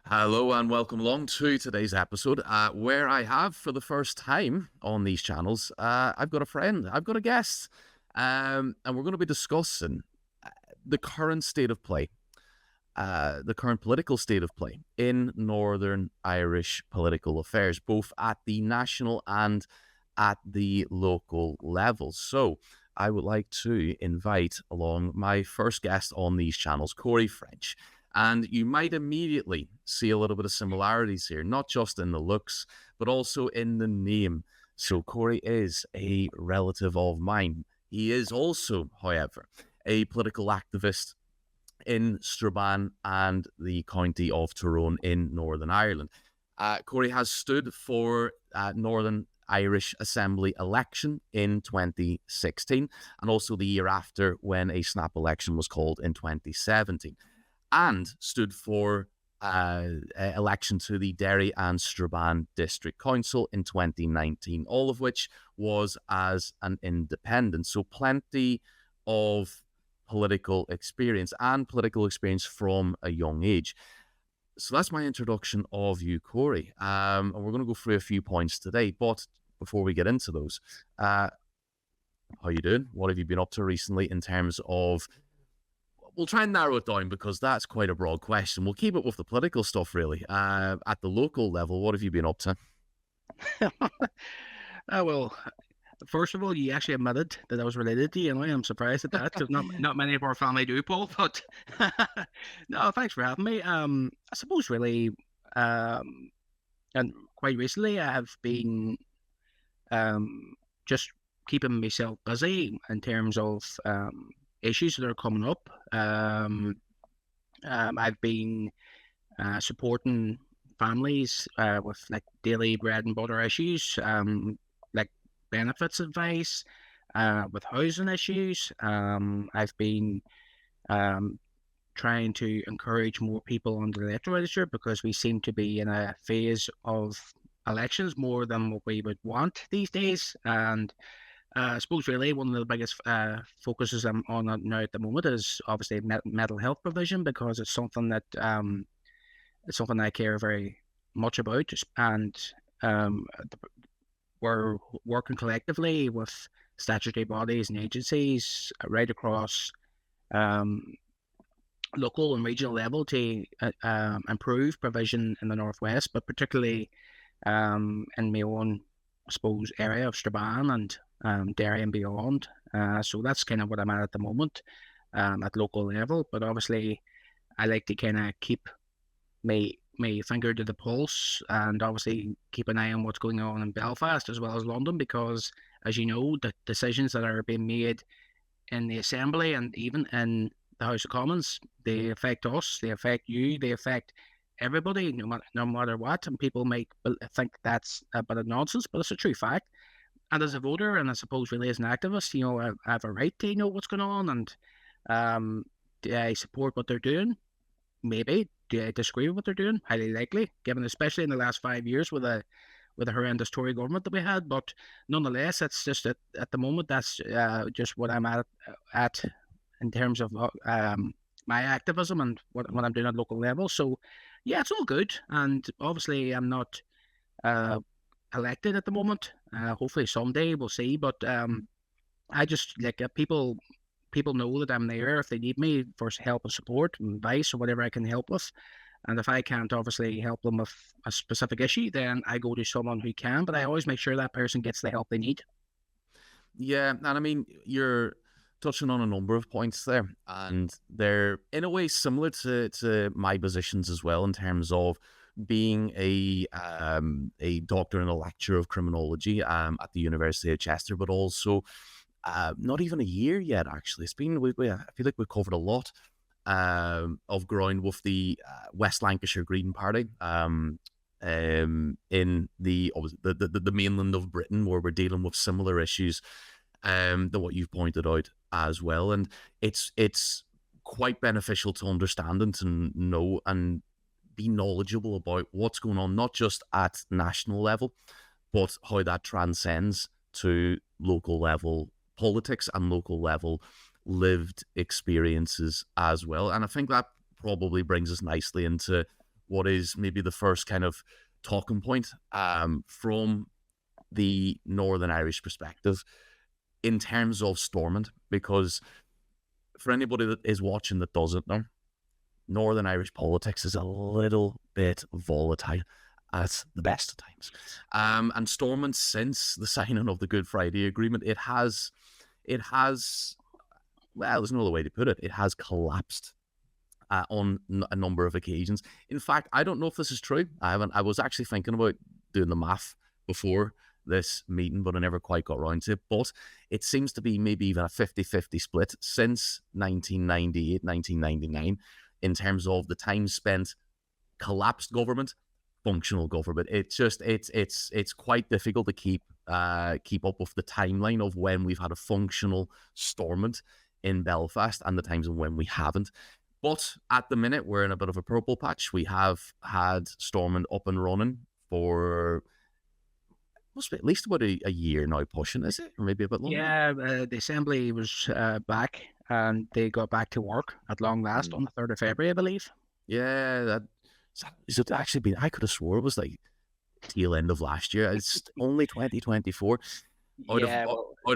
Hello and welcome along to today's episode, where I have, for the first time on these channels, I've got a friend, I've got a guest, and we're going to be discussing uh, the current state of play, the current political state of play in Northern Irish political affairs, both at the national and at the local levels. So I would like to invite along my first guest on these channels, Corey French. And you might immediately see a little bit of similarities here, not just in the looks, but also in the name. So Corey is a relative of mine. He is also, however, a political activist in Strabane and the county of Tyrone in Northern Ireland. Corey has stood for Northern Irish Assembly election in 2016 and also the year after when a snap election was called in 2017, and stood for election to the Derry and Strabane District Council in 2019, all of which was as an independent. So plenty of political experience from a young age. So that's my introduction of you, Corey. And we're going to go through a few points today. But before we get into those, how you doing? What have you been up to recently in terms of? We'll try and narrow it down because that's quite a broad question. We'll keep it with the political stuff, really. At the local level, what have you been up to? Well, first of all, you actually admitted that I was related to you. Anyway, I'm surprised at that because not many of our family do, Paul. But no, thanks for having me. I suppose really, um, and quite recently, I have been just keeping myself busy in terms of issues that are coming up. I've been supporting families with like daily bread and butter issues, like benefits advice, with housing issues. I've been um, trying to encourage more people on the electoral register because we seem to be in a phase of elections more than what we would want these days. And I suppose really one of the biggest focuses I'm on now at the moment is obviously mental health provision because it's something I care very much about, and um, we're working collectively with statutory bodies and agencies right across um, local and regional level to improve provision in the northwest, but particularly in my own, I suppose, area of Strabane and Derry and beyond. So that's kind of what I'm at the moment at local level. But obviously, I like to kind of keep my finger to the pulse and obviously keep an eye on what's going on in Belfast as well as London because, as you know, the decisions that are being made in the Assembly and even in the House of Commons, they affect us, they affect you, they affect everybody, no matter what. And people might think that's a bit of nonsense, but it's a true fact. And as a voter, and I suppose really as an activist, I have a right to know what's going on, and um, do I support what they're doing? Maybe. Do I disagree with what they're doing? Highly likely, given especially in the last 5 years with a horrendous Tory government that we had. But nonetheless, it's just at the moment that's just what I'm at in terms of my activism and what I'm doing at local level. So yeah, it's all good. And obviously, I'm not uh, elected at the moment. Hopefully someday we'll see. But I just like people know that I'm there if they need me for help and support and advice or whatever I can help with. And if I can't obviously help them with a specific issue, then I go to someone who can. But I always make sure that person gets the help they need. Yeah, and I mean, you're touching on a number of points there, and they're in a way similar to my positions as well in terms of being a doctor and a lecturer of criminology at the University of Chester, but also not even a year yet. Actually, it's been I feel like we've covered a lot of ground with the West Lancashire Green Party. In the mainland of Britain, where we're dealing with similar issues than what you've pointed out as well, and it's quite beneficial to understand and to know and be knowledgeable about what's going on, not just at national level, but how that transcends to local level politics and local level lived experiences as well. And I think that probably brings us nicely into what is maybe the first kind of talking point from the Northern Irish perspective in terms of Stormont, because for anybody that is watching that doesn't know, Northern Irish politics is a little bit volatile at the best of times. And Stormont, since the signing of the Good Friday Agreement, it has, well, there's no other way to put it, it has collapsed on a number of occasions. In fact, I don't know if this is true. I was actually thinking about doing the math before this meeting, but I never quite got around to it. But it seems to be maybe even a 50-50 split since 1998, 1999, in terms of the time spent collapsed government, functional government. It's just it's quite difficult to keep up with the timeline of when we've had a functional Stormont in Belfast and the times when we haven't. But at the minute, we're in a bit of a purple patch. We have had Stormont up and running for must be at least about a year now pushing, is it? Or maybe a bit longer? Yeah, the Assembly was back, and they got back to work at long last on the 3rd of February, I believe. Yeah, is it actually been, I could have swore it was like tail end of last year. It's only 2024. Out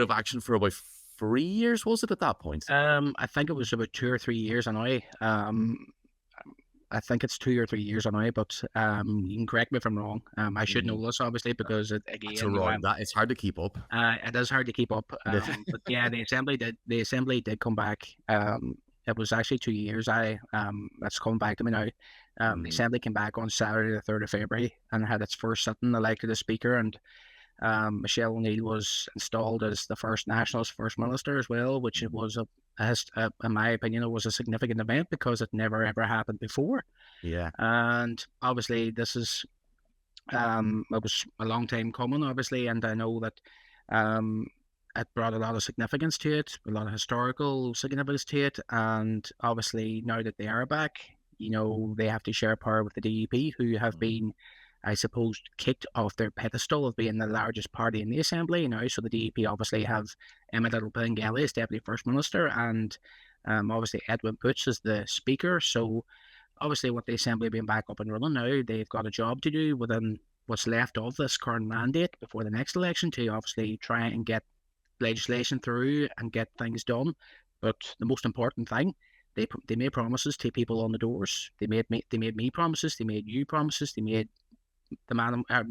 of action for about 3 years, was it at that point? I think it was about 2 or 3 years now. I think it's 2 or 3 years now, but you can correct me if I'm wrong. I should know this, obviously, because again, it's hard to keep up. It is hard to keep up. But yeah, the Assembly did come back. It was actually 2 years. That's coming back to me now. The Assembly came back on Saturday, the 3rd of February, and had its first sitting, elected a speaker, and Michelle O'Neill was installed as the first Nationalist First Minister as well, which it was in my opinion, it was a significant event because it never ever happened before. Yeah. And obviously this is it was a long time coming, obviously, and I know that it brought a lot of significance to it, a lot of historical significance to it, and obviously now that they are back, they have to share power with the DUP, who have been, I suppose, kicked off their pedestal of being the largest party in the Assembly now. So the DUP obviously have Emma Little-Pengelly as Deputy First Minister, and obviously Edwin Poots as the Speaker. So obviously with the Assembly being back up and running now, they've got a job to do within what's left of this current mandate before the next election to obviously try and get legislation through and get things done. But the most important thing, they made promises to people on the doors. They made me promises. They made you promises. They made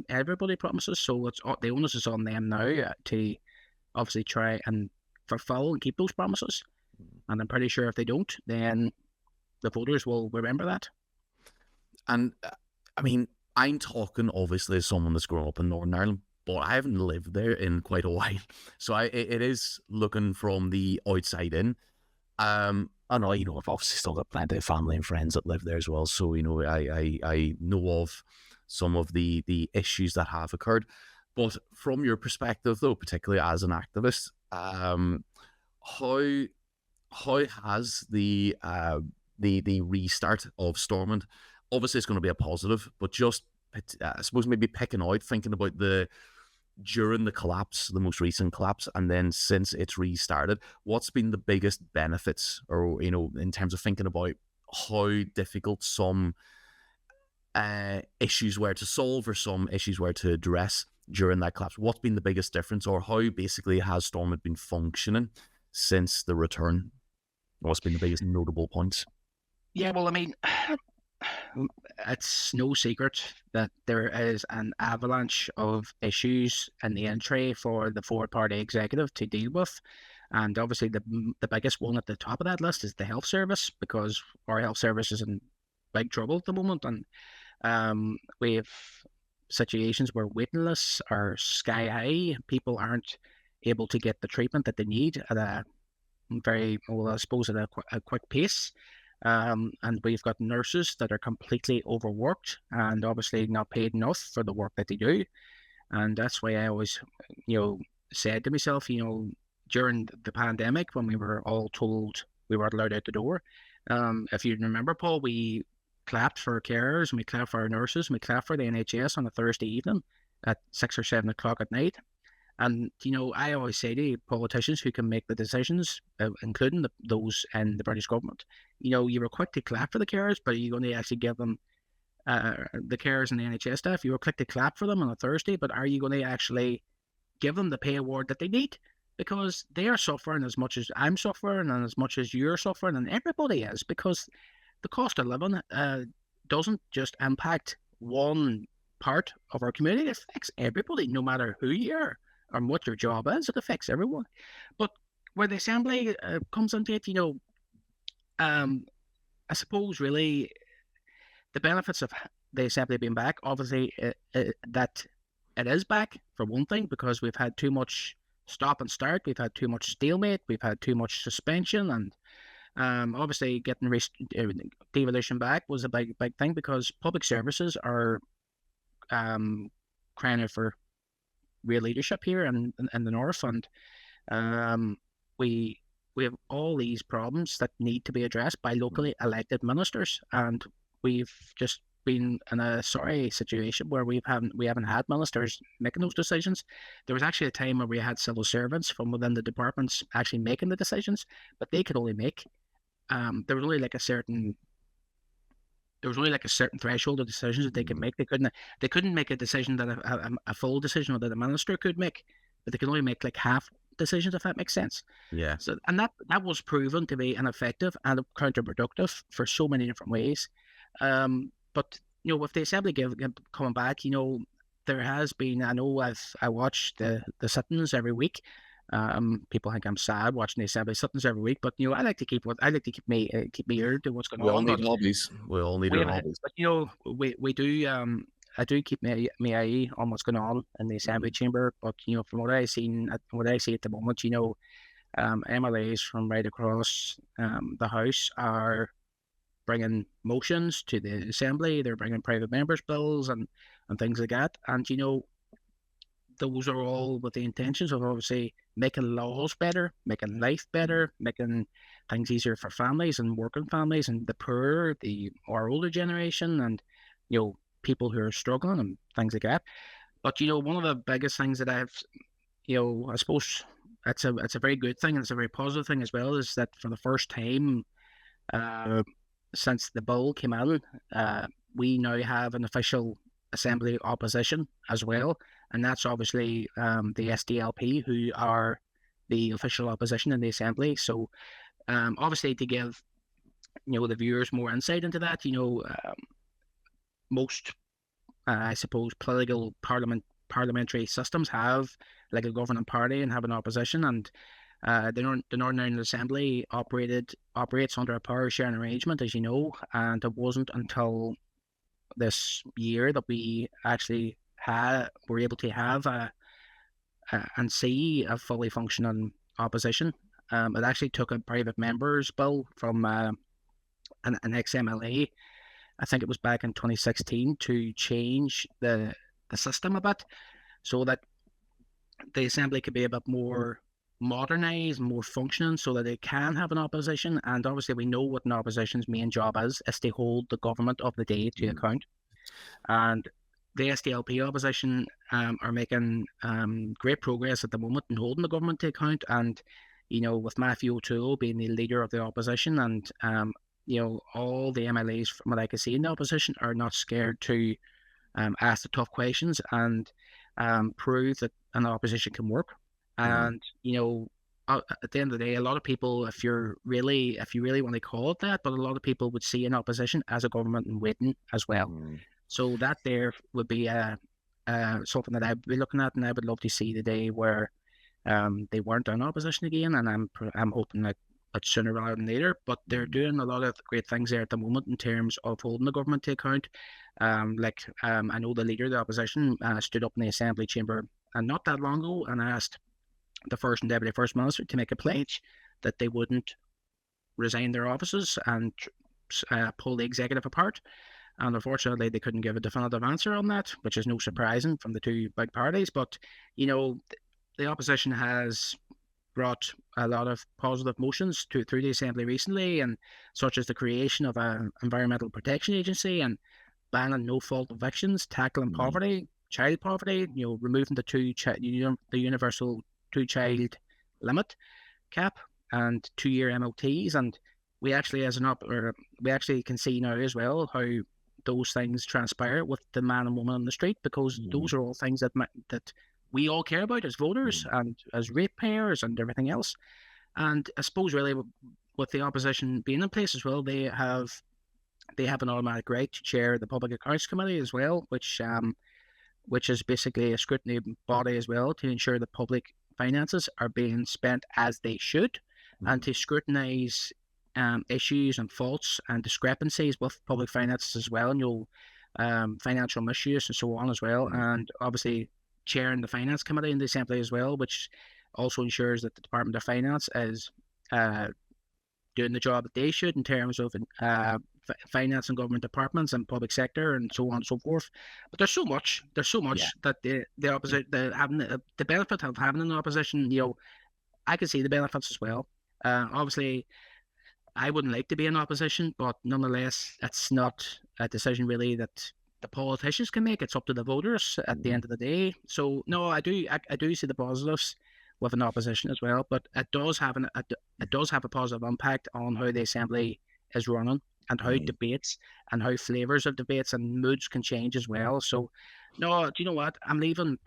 everybody promises. So it's the onus is on them now to obviously try and fulfill and keep those promises. And I'm pretty sure if they don't, then the voters will remember that. And I mean, I'm talking obviously as someone that's grown up in Northern Ireland, but I haven't lived there in quite a while. So it is looking from the outside in. I know, I've obviously still got plenty of family and friends that live there as well. So, I know of some of the issues that have occurred. But from your perspective, though, particularly as an activist, how has the restart of Stormont, obviously it's going to be a positive, but just, I suppose, maybe picking out, thinking about during the collapse, the most recent collapse, and then since it's restarted, what's been the biggest benefits, or, in terms of thinking about how difficult some issues were to solve or some issues were to address during that collapse? What's been the biggest difference, or how basically has Stormont been functioning since the return? What's been the biggest notable points? Yeah, well, I mean, it's no secret that there is an avalanche of issues in the entry for the four-party executive to deal with. And obviously the biggest one at the top of that list is the health service, because our health service is in big trouble at the moment. And we have situations where waiting lists are sky high. People aren't able to get the treatment that they need at a very, well, I suppose, at a quick pace. And we've got nurses that are completely overworked and obviously not paid enough for the work that they do. And that's why I always, said to myself, during the pandemic, when we were all told we weren't allowed out the door, if you remember, Paul, we clapped for carers and we clapped for our nurses and we clapped for the NHS on a Thursday evening at 6 or 7 o'clock at night. And, I always say to politicians who can make the decisions, including those in the British government, you were quick to clap for the carers, but are you going to actually give them the carers and the NHS staff. You were quick to clap for them on a Thursday, but are you going to actually give them the pay award that they need? Because they are suffering as much as I'm suffering and as much as you're suffering, and everybody is, because the cost of living doesn't just impact one part of our community. It affects everybody, no matter who you are or what your job is. It affects everyone. But where the assembly comes into it, I suppose really the benefits of the assembly being back, obviously, that it is back for one thing, because we've had too much stop and start, we've had too much stalemate, we've had too much suspension, and obviously getting devolution back was a big thing, because public services are crying out for real leadership here in the north, and we have all these problems that need to be addressed by locally elected ministers, and we've just been in a sorry situation where we haven't had ministers making those decisions. There was actually a time where we had civil servants from within the departments actually making the decisions, but they could only make there was only like a certain threshold of decisions that they could make. They couldn't make a decision that a full decision that a minister could make, but they could only make like half decisions, if that makes sense. Yeah. So, and that was proven to be ineffective and counterproductive for so many different ways. But with the assembly coming back, there has been. I know I watch the sittings every week. People think I'm sad watching the assembly sittings every week, but I like to keep me ear to what's going on. We all need hobbies. We all need our hobbies. But we do. I do keep my eye on what's going on in the assembly chamber. But from what I see at the moment, MLAs from right across the house are bringing motions to the assembly. They're bringing private members' bills and things like that. And those are all with the intentions of obviously making laws better, making life better, making things easier for families and working families and the poor, our older generation, and people who are struggling and things like that. But one of the biggest things that I've, I suppose it's a very good thing, and it's a very positive thing as well, is that for the first time since the bill came out, we now have an official assembly opposition as well, and that's obviously the SDLP, who are the official opposition in the assembly. So obviously to give the viewers more insight into that, most I suppose political parliamentary systems have like a governing party and have an opposition, and the Northern Ireland Assembly operates under a power sharing arrangement, as you know, and it wasn't until this year that we actually were able to have and see a fully functioning opposition. It actually took a private member's bill from an ex-MLA, I think it was back in 2016, to change the system a bit so that the assembly could be a bit more modernised, more functioning, so that it can have an opposition. And obviously we know what an opposition's main job is to hold the government of the day to account. And the SDLP opposition are making great progress at the moment in holding the government to account. And with Matthew O'Toole being the leader of the opposition, and all the MLAs from what I can see in the opposition are not scared to ask the tough questions and prove that an opposition can work. And at the end of the day, a lot of people, if you really want to call it that, but a lot of people would see an opposition as a government in waiting as well. So that there would be something that I'd be looking at, and I would love to see the day where they weren't in opposition again. And I'm hoping that sooner rather than later. But they're doing a lot of great things there at the moment in terms of holding the government to account. I know the leader of the opposition stood up in the assembly chamber and not that long ago and asked the First and Deputy First Minister to make a pledge that they wouldn't resign their offices and pull the executive apart. And unfortunately, they couldn't give a definitive answer on that, which is no surprising from the two big parties. But, the opposition has brought a lot of positive motions through the Assembly recently, and such as the creation of an Environmental Protection Agency and banning no-fault evictions, tackling poverty, child poverty, removing the universal two-child limit cap and 2-year MLTs. And we actually can see now as well how those things transpire with the man and woman on the street, because those are all things that we all care about as voters and as ratepayers and everything else. And I suppose really with the opposition being in place as well, they have an automatic right to chair the Public Accounts Committee as well, which is basically a scrutiny body as well to ensure that public finances are being spent as they should, and to scrutinise issues and faults and discrepancies with public finances as well, and financial misuse and so on as well. And obviously chairing the Finance Committee in the Assembly as well, which also ensures that the Department of Finance is doing the job that they should in terms of finance and government departments and public sector and so on and so forth. But there's so much that the opposite, the benefit of having an opposition, I can see the benefits as well. Obviously, I wouldn't like to be in opposition, but nonetheless, it's not a decision really that the politicians can make. It's up to the voters at the end of the day. So no, I do see the positives with an opposition as well, but it does have a positive impact on how the Assembly is running, and how debates and how flavours of debates and moods can change as well. So no, do you know what? I'm leaving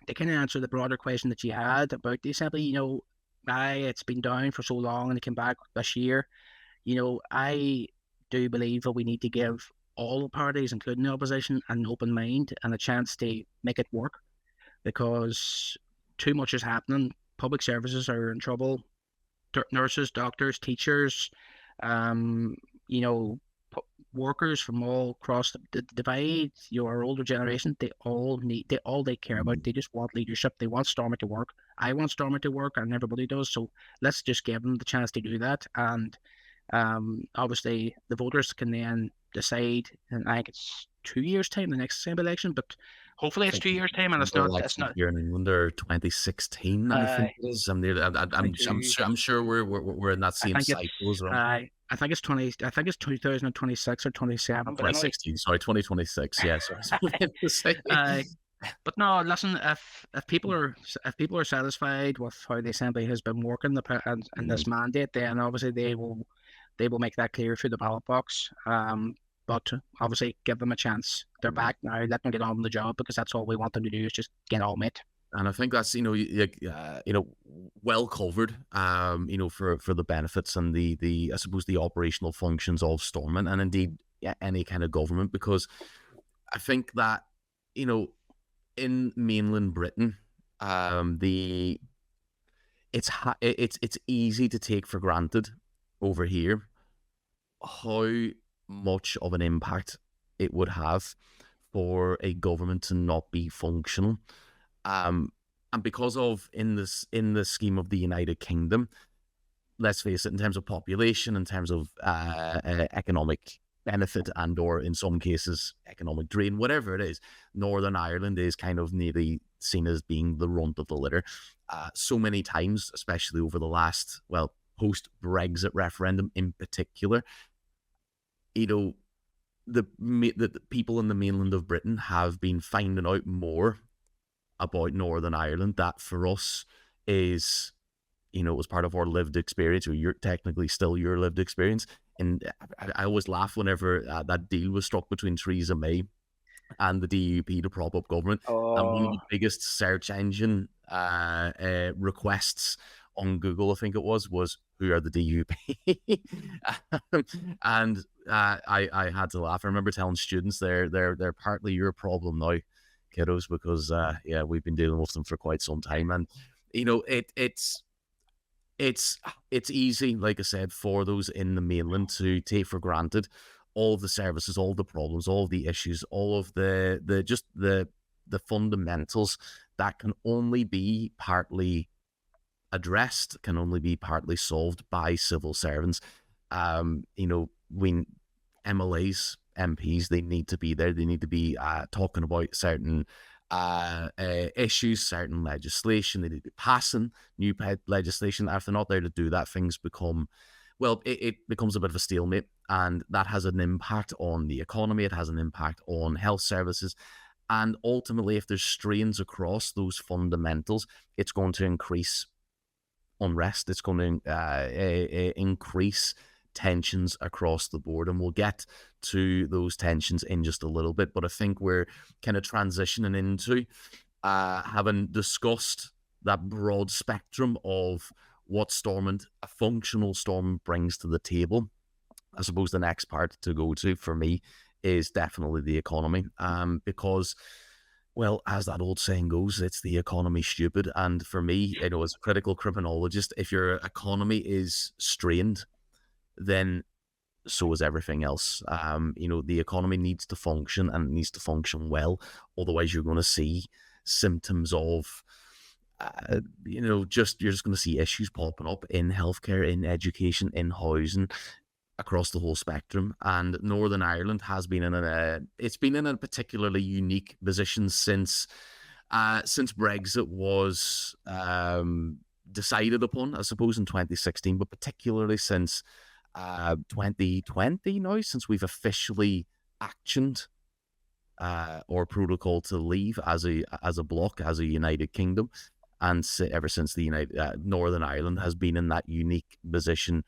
to kind of answer the broader question that you had about the Assembly. It's been down for so long and it came back this year. I do believe that we need to give all the parties, including the opposition, an open mind and a chance to make it work, because too much is happening. Public services are in trouble. Nurses, doctors, teachers, workers from all across the divide, our older generation, they all care about, they just want leadership. They want Stormont to work. I want Stormont to work, and everybody does. So let's just give them the chance to do that. And obviously the voters can then decide, and I think it's 2 years' time, the next Assembly election, but hopefully it's 2 years' time, and it's not here in England, or 2016, I think it is. I'm sure we're in that same cycle as well. I think it's 2026 or 27. 2016, sorry, 2026. Yes. But no, listen. If people are satisfied with how the Assembly has been working in this mandate, then obviously they will make that clear through the ballot box. But obviously, give them a chance. They're back now. Let them get on with the job, because that's all we want them to do, is just get on with it. And I think that's well covered. For the benefits and the I suppose the operational functions of Stormont, and indeed any kind of government, because I think that in mainland Britain, it's easy to take for granted over here how much of an impact it would have for a government to not be functional. And because of in the scheme of the United Kingdom, let's face it, in terms of population, in terms of economic benefit, and or in some cases economic drain, whatever it is, Northern Ireland is kind of nearly seen as being the runt of the litter. So many times, especially over the last, post-Brexit referendum in particular, the people in the mainland of Britain have been finding out more about Northern Ireland. That for us is, as part of our lived experience, or you're technically still your lived experience. And I always laugh whenever that deal was struck between Theresa May and the DUP to prop up government. Oh. And one of the biggest search engine requests on Google, I think it was who are the DUP? And I had to laugh. I remember telling students they're partly your problem now, kiddos, because we've been dealing with them for quite some time. And it's easy, like I said, for those in the mainland to take for granted all of the services, all the problems, all of the issues, all of the fundamentals that can only be partly addressed, can only be partly solved by civil servants. When MLAs, MPs, they need to be there. They need to be talking about certain issues, certain legislation. They need to be passing new legislation. If they're not there to do that, things become, it becomes a bit of a stalemate, and that has an impact on the economy. It has an impact on health services. And ultimately, if there's strains across those fundamentals, it's going to increase unrest. It's going to increase tensions across the board, and we'll get to those tensions in just a little bit. But I think we're kind of transitioning into having discussed that broad spectrum of what Stormont, a functional Stormont, brings to the table. I suppose the next part to go to for me is definitely the economy, because, well, as that old saying goes, it's the economy stupid. And for me, as a critical criminologist, if your economy is strained, then so is everything else. The economy needs to function, and it needs to function well. Otherwise, you're going to see symptoms of, you're just going to see issues popping up in healthcare, in education, in housing, across the whole spectrum. And Northern Ireland has been in a particularly unique position since Brexit was decided upon, I suppose, in 2016, but particularly since 2020 now, since we've officially actioned our protocol to leave as a bloc, as a United Kingdom. And ever since the Northern Ireland has been in that unique position,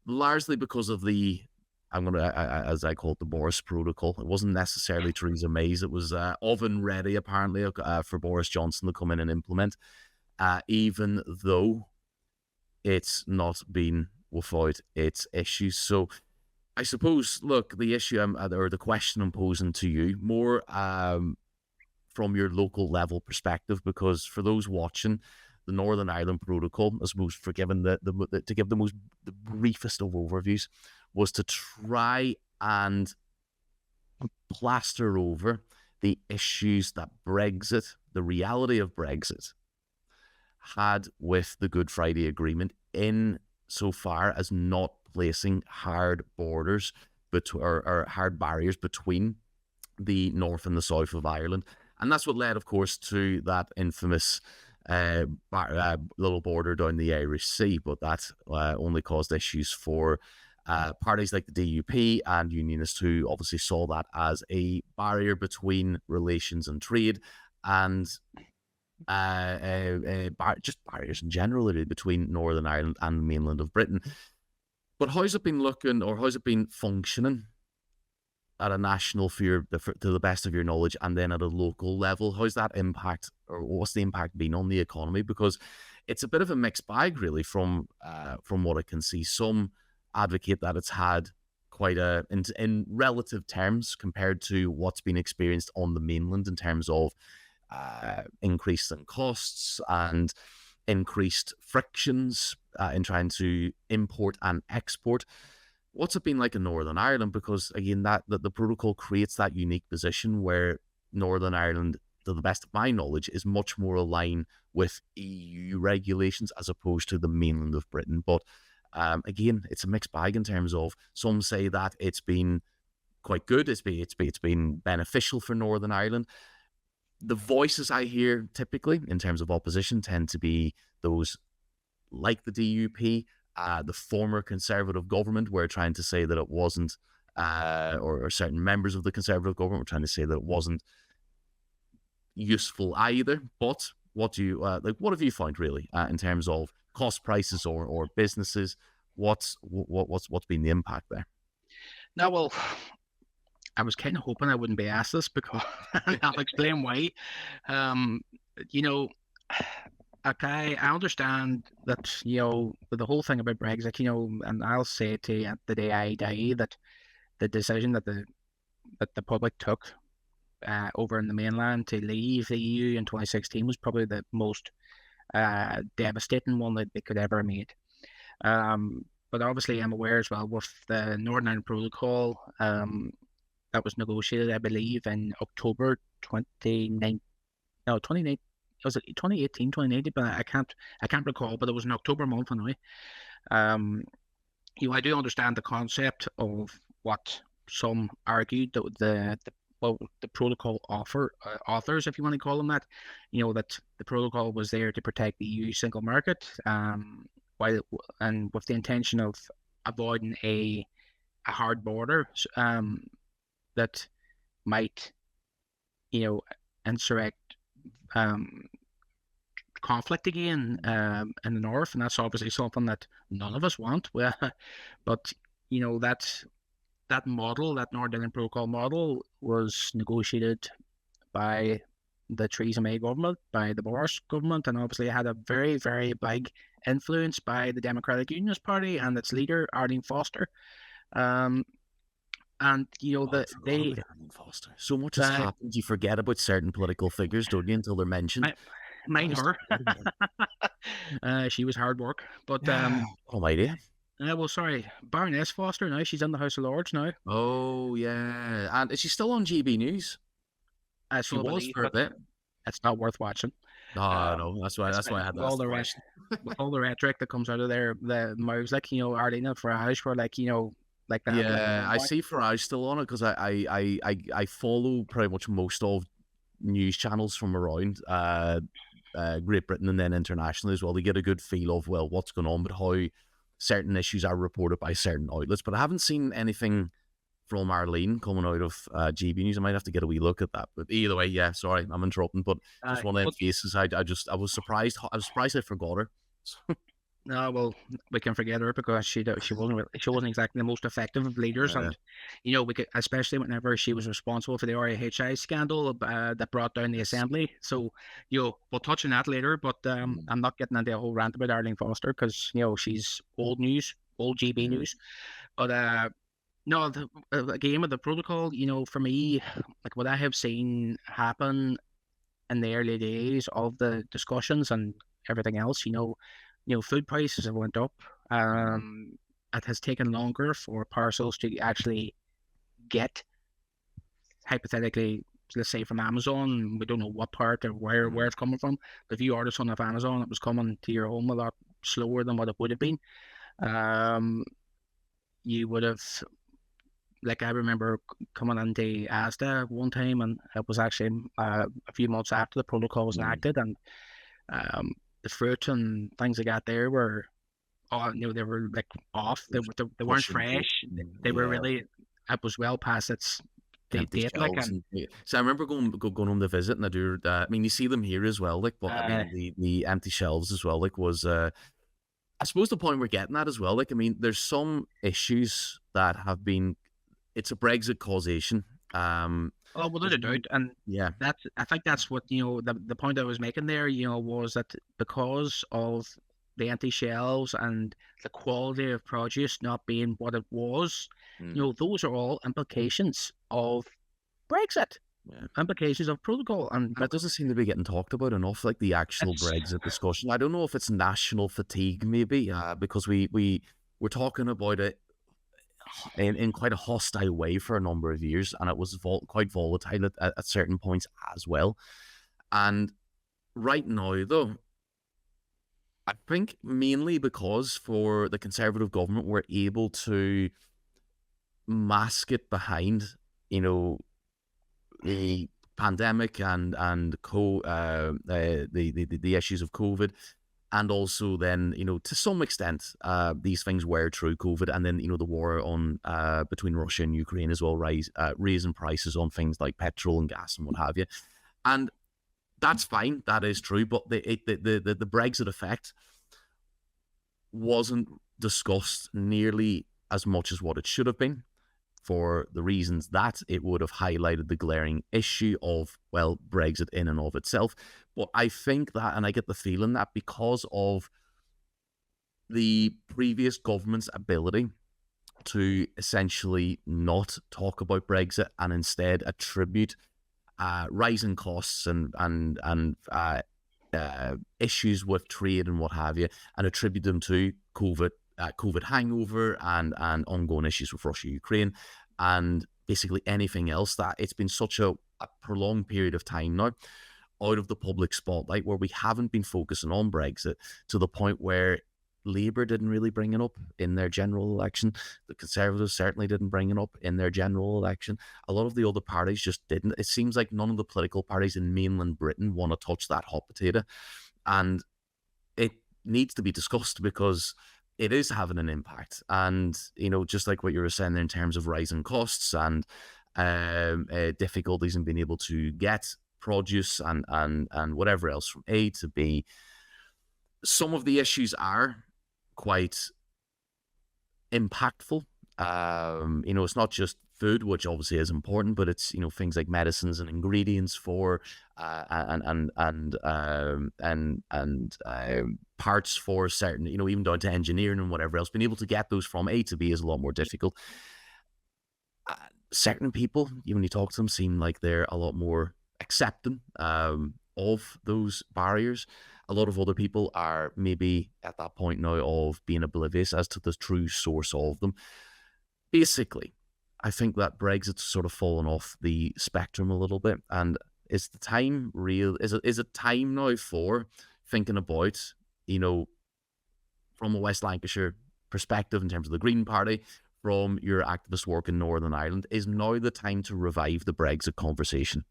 largely because of as I call it, the Boris protocol. It wasn't necessarily Theresa May's. It was oven ready, apparently, for Boris Johnson to come in and implement, even though it's not been without its issues. So I suppose, look, the issue or the question I'm posing to you more from your local level perspective, because for those watching, the Northern Ireland Protocol, I suppose, for giving to give the briefest of overviews, was to try and plaster over the issues that Brexit, the reality of Brexit, had with the Good Friday Agreement, in so far as not placing hard borders or hard barriers between the north and the south of Ireland. And that's what led, of course, to that infamous little border down the Irish Sea. But that only caused issues for parties like the DUP and Unionists, who obviously saw that as a barrier between relations and trade, and just barriers in general, really, between Northern Ireland and the mainland of Britain. But how's it been looking, or how's it been functioning at a national, to the best of your knowledge, and then at a local level? How's that impact, or what's the impact been on the economy? Because it's a bit of a mixed bag, really, from what I can see. Some advocate that it's had quite in relative terms, compared to what's been experienced on the mainland, in terms of increase in costs and increased frictions in trying to import and export. What's it been like in Northern Ireland? Because again, that the protocol creates that unique position where Northern Ireland, to the best of my knowledge, is much more aligned with EU regulations as opposed to the mainland of Britain. But again, it's a mixed bag in terms of, some say that it's been quite good, it's been beneficial for Northern Ireland. The voices I hear typically in terms of opposition tend to be those like the DUP, the former Conservative government, were trying to say that it wasn't, or certain members of the Conservative government were trying to say that it wasn't useful either. But what do you what have you found, really, in terms of cost prices or businesses? What's been the impact there? Now, well, I was kind of hoping I wouldn't be asked this, because I'll explain why. Okay, I understand that, the whole thing about Brexit, and I'll say to you, the day I die, that the decision that the public took over in the mainland to leave the EU in 2016 was probably the most devastating one that they could ever have made. But obviously, I'm aware as well, with the Northern Ireland Protocol, that was negotiated, I believe, in October 2018, 2019, but I can't recall, but it was in October month anyway. I do understand the concept of what some argued that the protocol authors, if you want to call them that, that the protocol was there to protect the EU single market, and with the intention of avoiding a hard border that might, insurrect conflict again in the north, and that's obviously something that none of us want. But that model, that Northern Ireland Protocol model, was negotiated by the Theresa May government, by the Boris government, and obviously had a very, very big influence by the Democratic Unionist Party and its leader, Arlene Foster. Um, and Oh, I forgot they about Arlene Foster. So much has uh, happened. You forget about certain political figures, don't you, until they're mentioned. mi- mind I her, forgot about she was hard work. But her. Almighty. well, sorry, Baroness Foster now she's in the House of Lords now. Oh, yeah. And is she still on GB News? She So I was believe, for a but bit. it's not worth watching. No, Um, no, that's why I had to with ask all the the question. with all the rhetoric that comes out of the mouths, like Arlena Farage, were like like that, like Yeah, I tomboy. see Farage still on it because I follow pretty much most of news channels from around Great Britain and then internationally as well. They get a good feel of, well, what's going on, but how certain issues are reported by certain outlets. But I haven't seen anything from Arlene coming out of GB News. I might have to get a wee look at that. But either way, yeah, sorry, I'm interrupting. But just one of them But faces. I was surprised. I was surprised I forgot her. no, well, we can forget her because she wasn't exactly the most effective of leaders, uh, and we could, especially whenever she was responsible for the RAHI scandal that brought down the yes. assembly. So we'll touch on that later, but I'm not getting into a whole rant about Arlene Foster because she's old news, old GB news. But no, again with the protocol, for me, like what I have seen happen in the early days of the discussions and everything else, food prices have went up. It has taken longer for parcels to actually get, hypothetically, let's say from Amazon. We don't know what part or where it's coming from. But if you ordered something off Amazon, it was coming to your home a lot slower than what it would have been. Um, you would have, like I remember coming into Asda one time, and it was actually a few months after the protocol was enacted, and um, the fruit and things I got there were, they were like off. They weren't Pushing for fresh. They were really. It was well past its empty date, like, shelves and and yeah. So I remember going home to visit and I do I mean you see them here as well like but I uh, mean the empty shelves as well like was I suppose the point we're getting at as well like I mean there's some issues that have been it's a Brexit causation oh, without there's a doubt, and yeah I think that's what the point I was making there. Was that because of the empty shelves and the quality of produce not being what it was, mm, those are all implications of Brexit, yeah implications of protocol, and and it doesn't seem to be getting talked about enough like the actual it's Brexit discussion I don't know if it's national fatigue maybe because we're talking about it in quite a hostile way for a number of years, and it was quite volatile at certain points as well. And right now, though, I think mainly because for the Conservative government, we're able to mask it behind, you know, the pandemic and the issues of COVID, and also then to some extent these things were through COVID, and then the war on between Russia and Ukraine as well, raising prices on things like petrol and gas and what have you, and that's fine, that is true, but the Brexit effect wasn't discussed nearly as much as what it should have been for the reasons that it would have highlighted the glaring issue of, well, Brexit in and of itself. But I think that, and I get the feeling that because of the previous government's ability to essentially not talk about Brexit and instead attribute rising costs and issues with trade and what have you, and attribute them to COVID hangover and ongoing issues with Russia, Ukraine, and basically anything else that it's been such a prolonged period of time now out of the public spotlight where we haven't been focusing on Brexit to the point where Labour didn't really bring it up in their general election. The Conservatives certainly didn't bring it up in their general election. A lot of the other parties just didn't. It seems like none of the political parties in mainland Britain want to touch that hot potato. And it needs to be discussed because it is having an impact. And, just like what you were saying there in terms of rising costs and difficulties in being able to get produce and whatever else from A to B, some of the issues are quite impactful It's not just food, which obviously is important, but it's things like medicines and ingredients for parts for certain, even down to engineering and whatever else. Being able to get those from A to B is a lot more difficult. Certain people, when you talk to them, seem like they're a lot more accepting of those barriers. A lot of other people are maybe at that point now of being oblivious as to the true source of them. Basically, I think that Brexit's sort of fallen off the spectrum a little bit, and is the time real? Is it time now for thinking about, from a West Lancashire perspective in terms of the Green Party, from your activist work in Northern Ireland, is now the time to revive the Brexit conversation?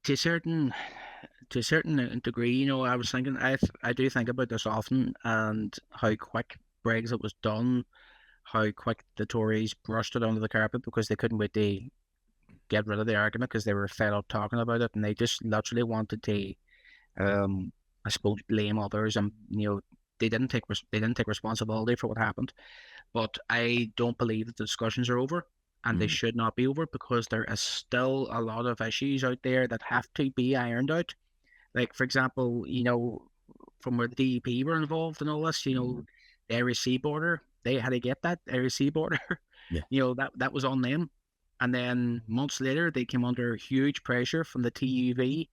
To a certain degree, I was thinking, I do think about this often, and how quick Brexit was done, how quick the Tories brushed it under the carpet because they couldn't wait to get rid of the argument because they were fed up talking about it, and they just literally wanted to, I suppose, blame others, and they didn't take responsibility for what happened. But I don't believe that the discussions are over, and they should not be over, because there is still a lot of issues out there that have to be ironed out. Like, for example, from where the DUP were involved in all this, the Irish Sea border, they had to get that Irish Sea border. Yeah. That was on them. And then months later, they came under huge pressure from the TUV.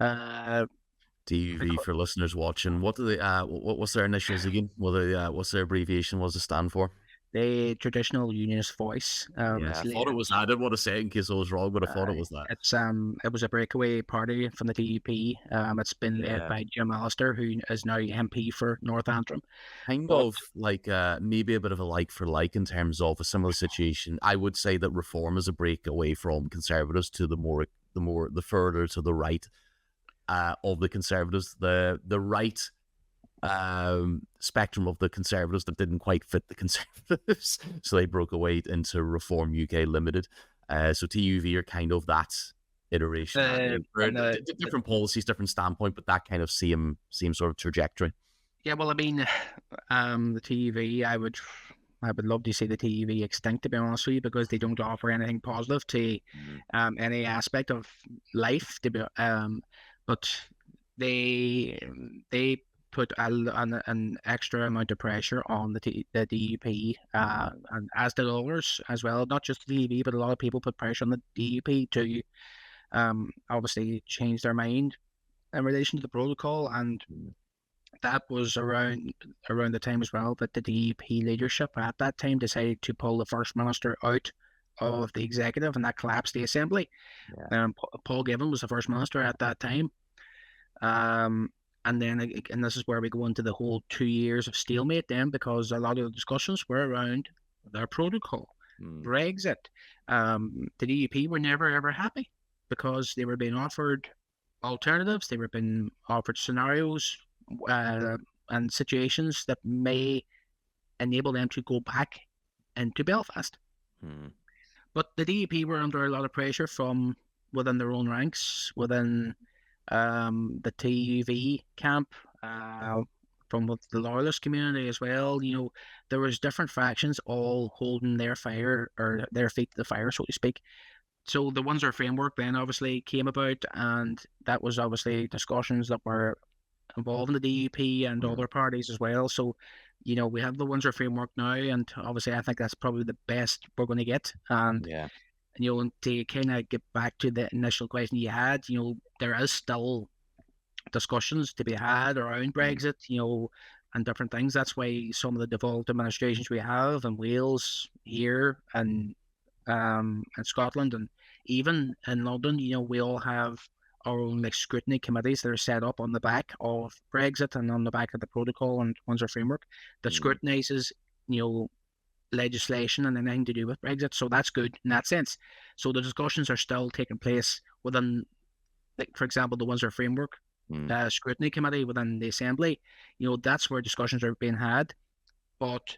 TUV, for listeners watching, what do they? What's their initials again? What's their abbreviation? What does it stand for? The Traditional Unionist Voice. I thought it was that. I didn't want to say it in case I was wrong, but I thought it was that. It was a breakaway party from the DUP. It's been led by Jim Allister, who is now MP for North Antrim. Kind of like maybe a bit of a like for like in terms of a similar situation. I would say that Reform is a break away from Conservatives to the further to the right of the Conservatives, the right spectrum of the Conservatives that didn't quite fit the Conservatives, so they broke away into Reform UK Limited. So TUV are kind of that iteration, different policies, different standpoint, but that kind of same sort of trajectory. Yeah, well, I mean, the TUV, I would love to see the TUV extinct, to be honest with you, because they don't offer anything positive to any aspect of life. But they put an extra amount of pressure on the DUP, and as did others as well. Not just the DUP, but a lot of people put pressure on the DUP to obviously change their mind in relation to the protocol, and that was around the time as well that the DUP leadership at that time decided to pull the First Minister out of the executive, and that collapsed the Assembly. Paul Givan was the First Minister at that time. And then, and this is where we go into the whole 2 years of stalemate then, because a lot of the discussions were around their protocol. Brexit. The DUP were never ever happy, because they were being offered alternatives, they were being offered scenarios and situations that may enable them to go back into Belfast. But the DUP were under a lot of pressure from within their own ranks, within the TUV camp, from the loyalist community as well. There was different factions all holding their fire, or their feet to the fire, so to speak. So the Windsor Framework then obviously came about, and that was obviously discussions that were involving the DUP and other parties as well. So, we have the Windsor Framework now, and obviously I think that's probably the best we're going to get. And to kind of get back to the initial question you had, there is still discussions to be had around Brexit, and different things. That's why some of the devolved administrations we have in Wales, here, and in Scotland, and even in London, we all have our own scrutiny committees that are set up on the back of Brexit and on the back of the protocol and Windsor Framework that scrutinises, legislation and anything to do with Brexit. So that's good in that sense. So the discussions are still taking place within, for example, the Windsor Framework scrutiny committee within the Assembly. That's where discussions are being had. But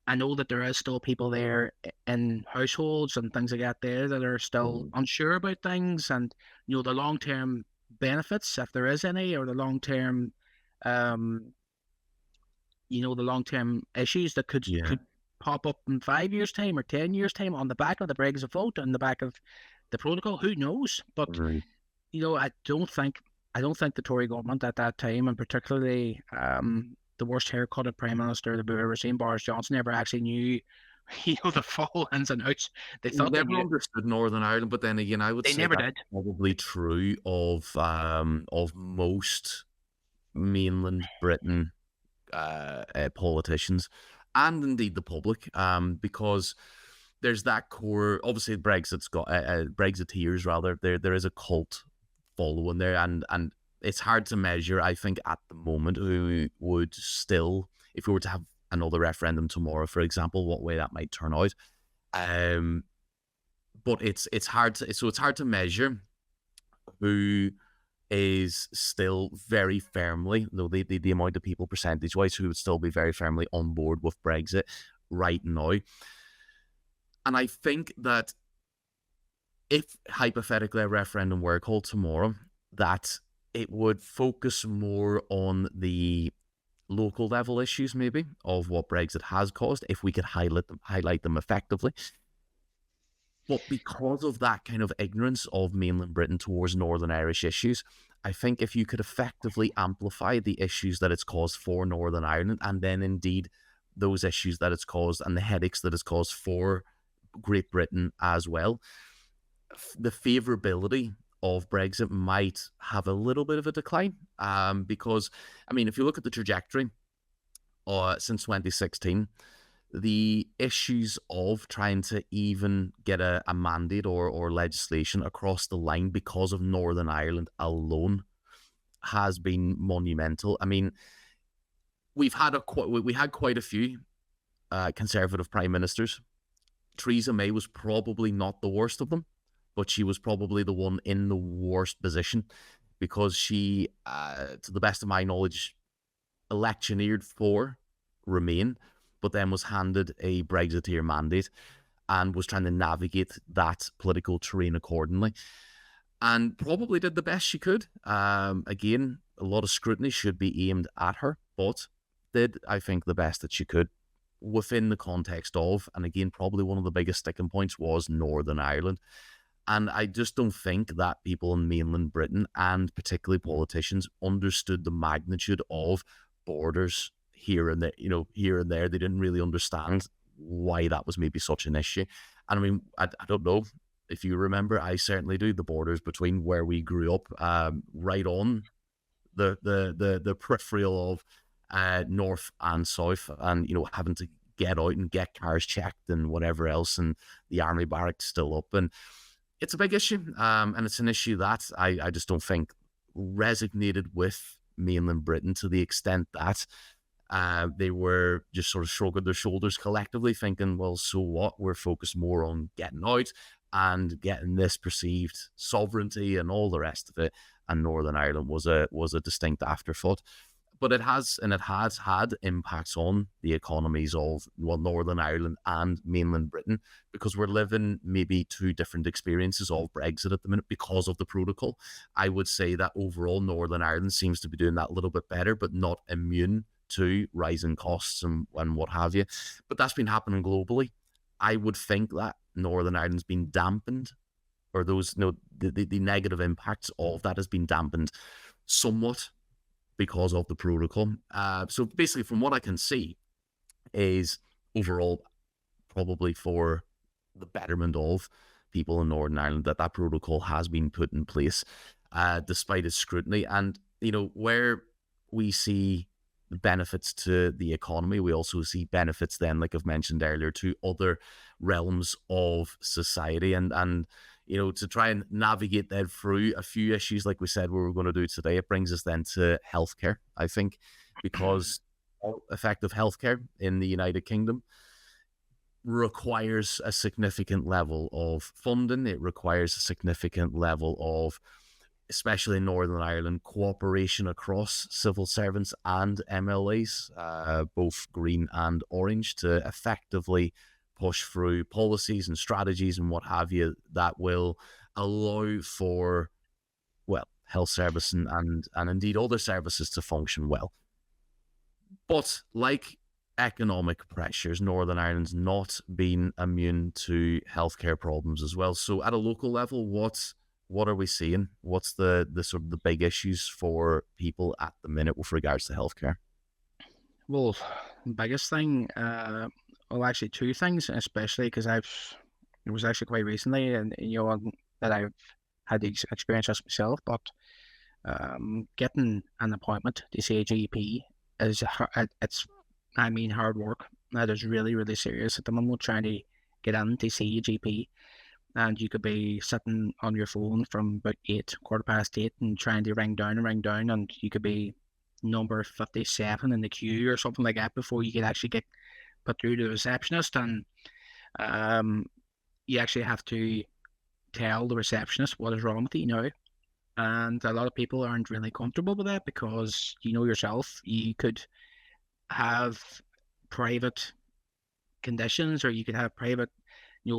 I know that there is still people there in households and things like that there that are still unsure about things, and the long-term benefits, if there is any, or the long-term the long-term issues that Yeah. could pop up in 5 years' time or 10 years' time on the back of the Brexit vote, on the back of the protocol. Who knows? But Right. I don't think the Tory government at that time, and particularly the worst haircutted Prime Minister that we've ever seen, Boris Johnson, ever actually knew, the full ins and outs. They We thought they never knew. understood Northern Ireland, but then again, I would They say never that's did. probably true of most mainland Britain politicians, and indeed the public, because there's that core. Obviously, Brexiteers rather. There is a cult following there, and it's hard to measure. I think at the moment who would still, if we were to have another referendum tomorrow, for example, what way that might turn out. Um, but it's hard to it's hard to measure who is still very firmly, though the amount of people percentage wise who would still be very firmly on board with Brexit right now. And I think that if hypothetically a referendum were called tomorrow, that it would focus more on the local level issues, maybe, of what Brexit has caused, if we could highlight them effectively. But because of that kind of ignorance of mainland Britain towards Northern Irish issues, I think if you could effectively amplify the issues that it's caused for Northern Ireland, and then indeed those issues that it's caused and the headaches that it's caused for Great Britain as well, the favourability of Brexit might have a little bit of a decline. Because, I mean, if you look at the trajectory since 2016, the issues of trying to even get a mandate or legislation across the line because of Northern Ireland alone has been monumental. I mean, we had quite a few Conservative prime ministers. Theresa May was probably not the worst of them, but she was probably the one in the worst position because she, to the best of my knowledge, electioneered for Remain, but then was handed a Brexiteer mandate and was trying to navigate that political terrain accordingly, and probably did the best she could. Again, a lot of scrutiny should be aimed at her, but did, I think, the best that she could within the context of, and again, probably one of the biggest sticking points was Northern Ireland. And I just don't think that people in mainland Britain, and particularly politicians, understood the magnitude of borders here and there. Here and there, they didn't really understand why that was maybe such an issue. And I mean, I don't know if you remember, I certainly do, the borders between where we grew up, right on the peripheral of north and south, and having to get out and get cars checked and whatever else, and the army barracks still up, and it's a big issue, and it's an issue that I just don't think resonated with mainland Britain to the extent that they were just sort of shrugging their shoulders collectively, thinking, well, so what? We're focused more on getting out and getting this perceived sovereignty and all the rest of it. And Northern Ireland was a distinct afterthought. But it has had impacts on the economies of Northern Ireland and mainland Britain, because we're living maybe two different experiences of Brexit at the minute because of the protocol. I would say that overall Northern Ireland seems to be doing that a little bit better, but not immune to rising costs and what have you. But that's been happening globally. I would think that Northern Ireland's been dampened, or those the negative impacts of that has been dampened somewhat because of the protocol. So basically, from what I can see, is overall probably for the betterment of people in Northern Ireland that protocol has been put in place, despite its scrutiny. And where we see benefits to the economy, we also see benefits then, like I've mentioned earlier, to other realms of society, and to try and navigate that through a few issues like we said we were going to do today. It brings us then to healthcare, I think, because effective healthcare in the United Kingdom requires a significant level of funding. It requires a significant level of, especially in Northern Ireland, cooperation across civil servants and MLAs, both green and orange, to effectively push through policies and strategies and what have you that will allow for, well, health service and indeed other services to function well. But like economic pressures, Northern Ireland's not been immune to healthcare problems as well. So at a local level, what are we seeing? What's the sort of the big issues for people at the minute with regards to healthcare? Well, biggest thing, well, actually two things, especially because it was actually quite recently, and that I've had the experience as myself. But getting an appointment to see a GP is it's, I mean, hard work. That is really, really serious at the moment. Trying to get in to see a GP, and you could be sitting on your phone from about 8, 8:15, and trying to ring down, and you could be number 57 in the queue or something like that before you could actually get put through to the receptionist. And um, you actually have to tell the receptionist what is wrong with you now. And a lot of people aren't really comfortable with that because you know yourself, you could have private conditions, or you could have private,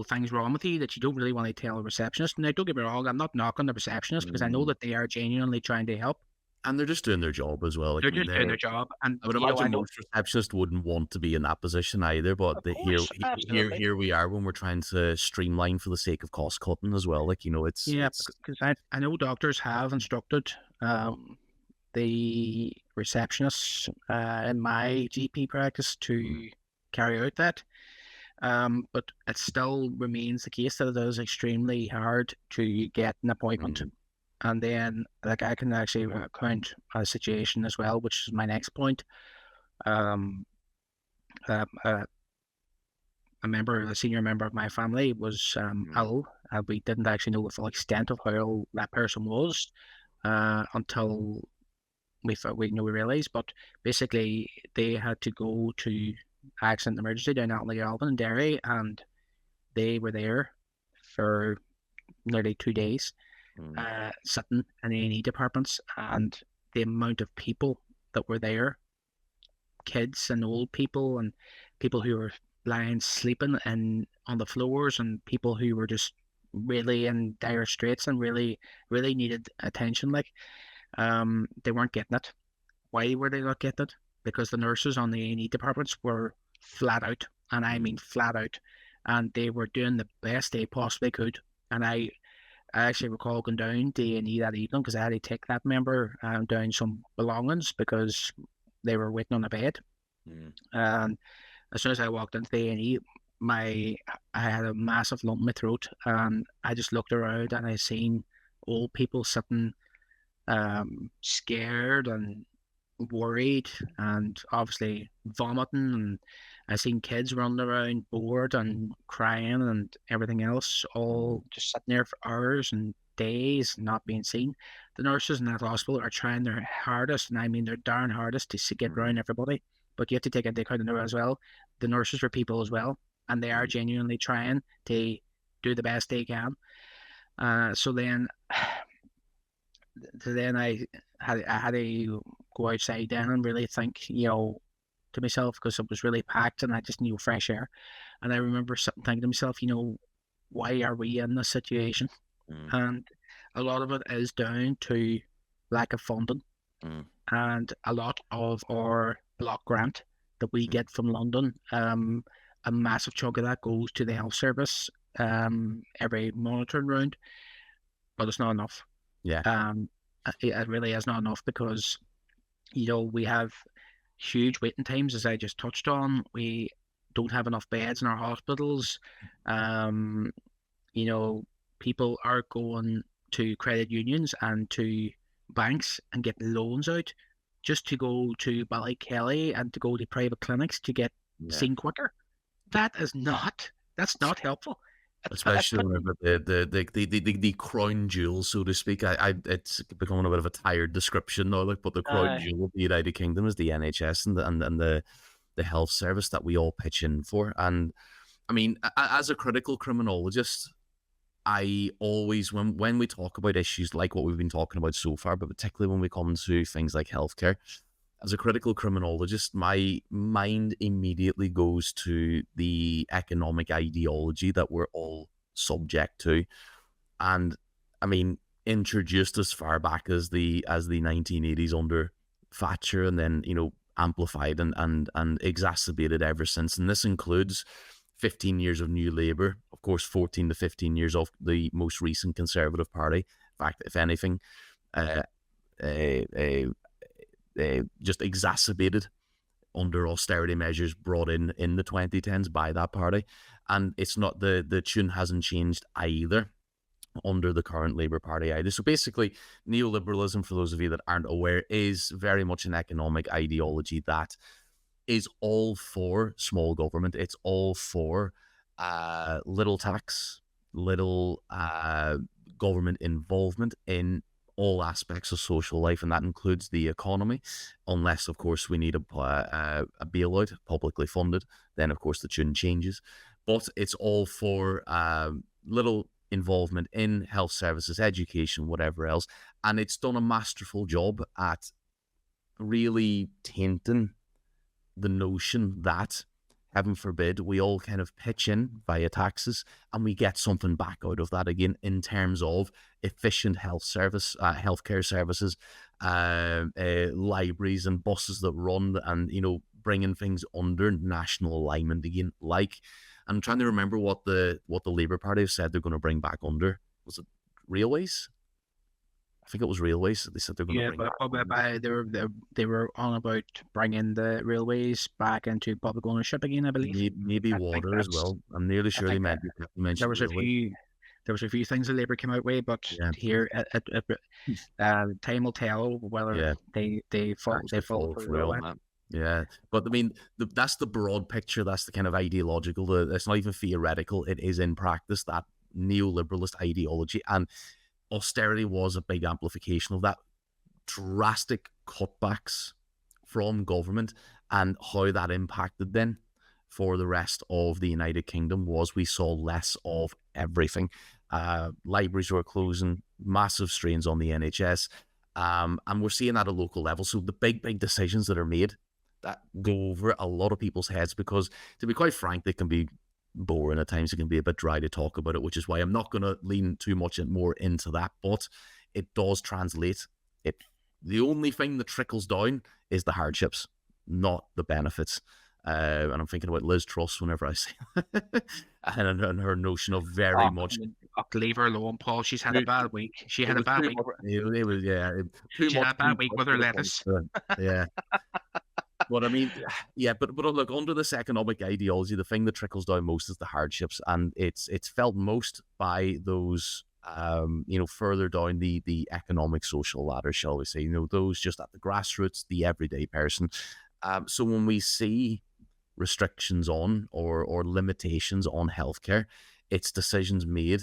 things wrong with you that you don't really want to tell a receptionist. Now, don't get me wrong, I'm not knocking the receptionist because I know that they are genuinely trying to help. And they're just doing their job as well. Like, They're I mean, just doing their job, and I would I imagine know, most receptionists wouldn't want to be in that position either. But of course, absolutely, here we are when we're trying to streamline for the sake of cost cutting as well. Like, yeah, it's because I know doctors have instructed the receptionists in my GP practice to carry out that. But it still remains the case that it is extremely hard to get an appointment. And then, like, I can actually recount a situation as well, which is my next point. Um, a senior member of my family was ill. We didn't actually know the full extent of how ill that person was until we realised. But basically, they had to go to accident emergency down at Alban in Derry, and they were there for nearly 2 days, sitting in A&E departments, and the amount of people that were there, kids and old people, and people who were lying sleeping on the floors, and people who were just really in dire straits and really, really needed attention. Like, they weren't getting it. Why were they not getting it? Because the nurses on the A&E departments were flat out, and I mean flat out, and they were doing the best they possibly could. And I actually recall going down to A&E that evening because I had to take that member down some belongings because they were waiting on a bed. And as soon as I walked into the A&E, I had a massive lump in my throat, and I just looked around and I seen old people sitting scared and worried and obviously vomiting, and I seen kids running around bored and crying and everything else, all just sitting there for hours and days not being seen. The nurses in that hospital are trying their hardest, and I mean their darn hardest, to get around everybody, but you have to take into account as well, the nurses are people as well, and they are genuinely trying to do the best they can. So then I had to go outside then and really think, to myself, because it was really packed and I just needed fresh air. And I remember sitting thinking to myself, why are we in this situation? And a lot of it is down to lack of funding. And a lot of our block grant that we get from London, a massive chunk of that goes to the health service every monitoring round, but it's not enough. Yeah. It really is not enough because, we have huge waiting times, as I just touched on. We don't have enough beds in our hospitals. People are going to credit unions and to banks and getting loans out just to go to Ballykelly and to go to private clinics to get seen quicker. That's not helpful. Especially whenever the crown jewel, so to speak. It's becoming a bit of a tired description now, but the crown jewel of the United Kingdom is the NHS and the health service that we all pitch in for. And I mean, as a critical criminologist, I always, when we talk about issues like what we've been talking about so far, but particularly when we come to things like healthcare, as a critical criminologist, my mind immediately goes to the economic ideology that we're all subject to. And I mean, introduced as far back as the 1980s under Thatcher, and then, amplified and exacerbated ever since. And this includes 15 years of New Labour, of course, 14 to 15 years of the most recent Conservative Party. In fact, if anything, uh, just exacerbated under austerity measures brought in the 2010s by that party. And it's not, the tune hasn't changed either under the current Labour Party either. So basically, neoliberalism, for those of you that aren't aware, is very much an economic ideology that is all for small government. It's all for little tax, little government involvement in all aspects of social life, and that includes the economy, unless, of course, we need a bailout, publicly funded. Then, of course, the tune changes. But it's all for little involvement in health services, education, whatever else. And it's done a masterful job at really tainting the notion that, heaven forbid, we all kind of pitch in via taxes and we get something back out of that again in terms of efficient healthcare services, libraries and buses that run, and bringing things under national alignment again. Like, I'm trying to remember what the Labour Party have said they're going to bring back under. Was it railways? I think it was railways. They said they're going to bring back. They were on about bringing the railways back into public ownership again, I believe. Maybe water as well. I'm nearly sure they mentioned there was railway. There was a few things that Labour came out with, but here time will tell whether they fall through on that. Yeah, but I mean, that's the broad picture. That's the kind of ideological. It's not even theoretical. It is in practice, that neoliberalist ideology, and austerity was a big amplification of that. Drastic cutbacks from government, and how that impacted then for the rest of the United Kingdom was we saw less of everything. Libraries were closing, massive strains on the NHS, and we're seeing that at a local level. So the big decisions that are made that go over a lot of people's heads, because, to be quite frank, they can be boring at times. It can be a bit dry to talk about it, which is why I'm not going to lean too much more into that. But it does translate. The only thing that trickles down is the hardships, not the benefits. And I'm thinking about Liz Truss whenever I say that. and her notion of very much. Leave her alone, Paul. She's had a bad week. She had a bad week. It was, yeah. She had a bad week with her lettuce. Yeah. But I mean, yeah, but look, under this economic ideology, the thing that trickles down most is the hardships, and it's felt most by those, further down the economic social ladder, shall we say, those just at the grassroots, the everyday person. So when we see restrictions on or limitations on healthcare, it's decisions made